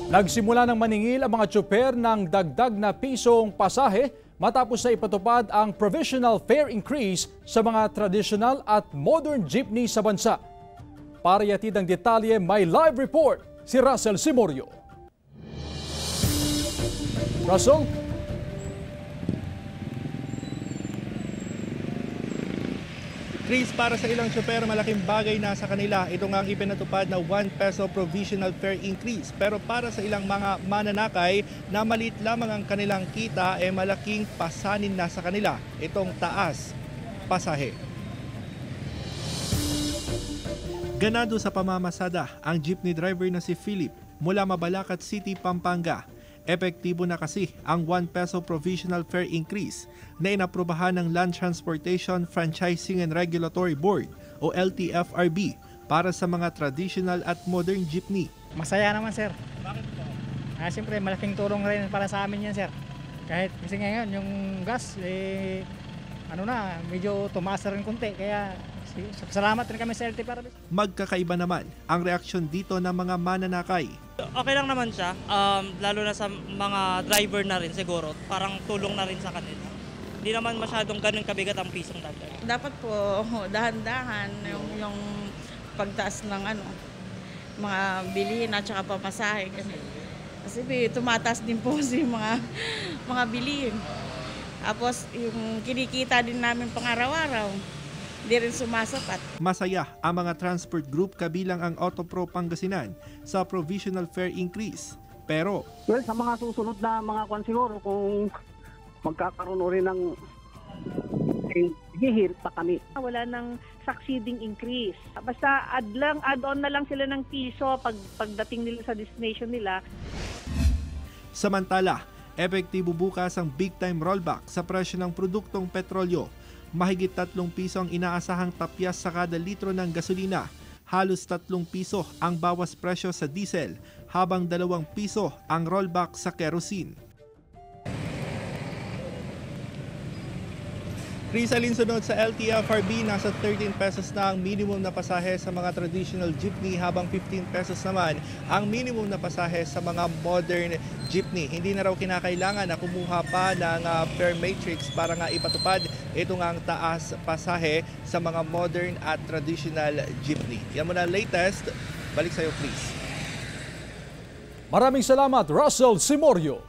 Nagsimula ng maningil ang mga tsuper ng dagdag na pisong pasahe matapos na ipatupad ang provisional fare increase sa mga traditional at modern jeepney sa bansa. Para ihatid ang detalye, may live report si Russell Simorio. Russell? Chris, para sa ilang tsoper, malaking bagay na sa kanila. Ito nga ang ipinatupad na 1 peso provisional fare increase. Pero para sa ilang mga mananakay na maliit lamang ang kanilang kita, malaking pasanin na sa kanila itong taas pasahe. Ganado sa pamamasada ang jeepney driver na si Philip mula Mabalacat City, Pampanga. Epektibo na kasi ang 1 peso provisional fare increase na inaprubahan ng Land Transportation Franchising and Regulatory Board o LTFRB para sa mga traditional at modern jeepney. Masaya naman, sir. Bakit po? Siyempre, malaking tulong rin para sa amin yan, sir. Kahit kasi ngayon, yung gas, medyo tumaas rin konti. Kaya salamat rin kami sa LTFRB. Magkakaiba naman ang reaksyon dito ng mga mananakay. Okay lang naman siya, lalo na sa mga driver na rin siguro, parang tulong na rin sa kanila. Hindi naman masyadong ganun kabigat ang pisong dagdag. Dapat po dahan-dahan yung pagtaas ng mga bilihin at saka pamasahe. Kasi tumataas din po si mga bilihin. Tapos yung kinikita din namin pang-araw-araw, hindi rin sumasapat. Masaya ang mga transport group kabilang ang Autopro Pangasinan sa provisional fare increase. Pero sa mga susunod na mga siguro kung magkakaroon rin ng hihil pa kami. Wala nang succeeding increase. Basta add-on na lang sila ng piso pagdating nila sa destination nila. Samantala, epektibo bukas ang big time rollback sa presyo ng produktong petrolyo. Mahigit 3 piso ang inaasahang tapyas sa kada litro ng gasolina. Halos 3 piso ang bawas presyo sa diesel, habang 2 piso ang rollback sa kerosene. Chris, alinsunod sa LTFRB, nasa 13 pesos na ang minimum na pasahe sa mga traditional jeepney, habang 15 pesos naman ang minimum na pasahe sa mga modern jeepney. Hindi na raw kinakailangan na kumuha pa ng fare matrix para nga ipatupad ito nga ang taas pasahe sa mga modern at traditional jeepney. Yan muna latest. Balik sa iyo, please. Maraming salamat, Russell Simorio.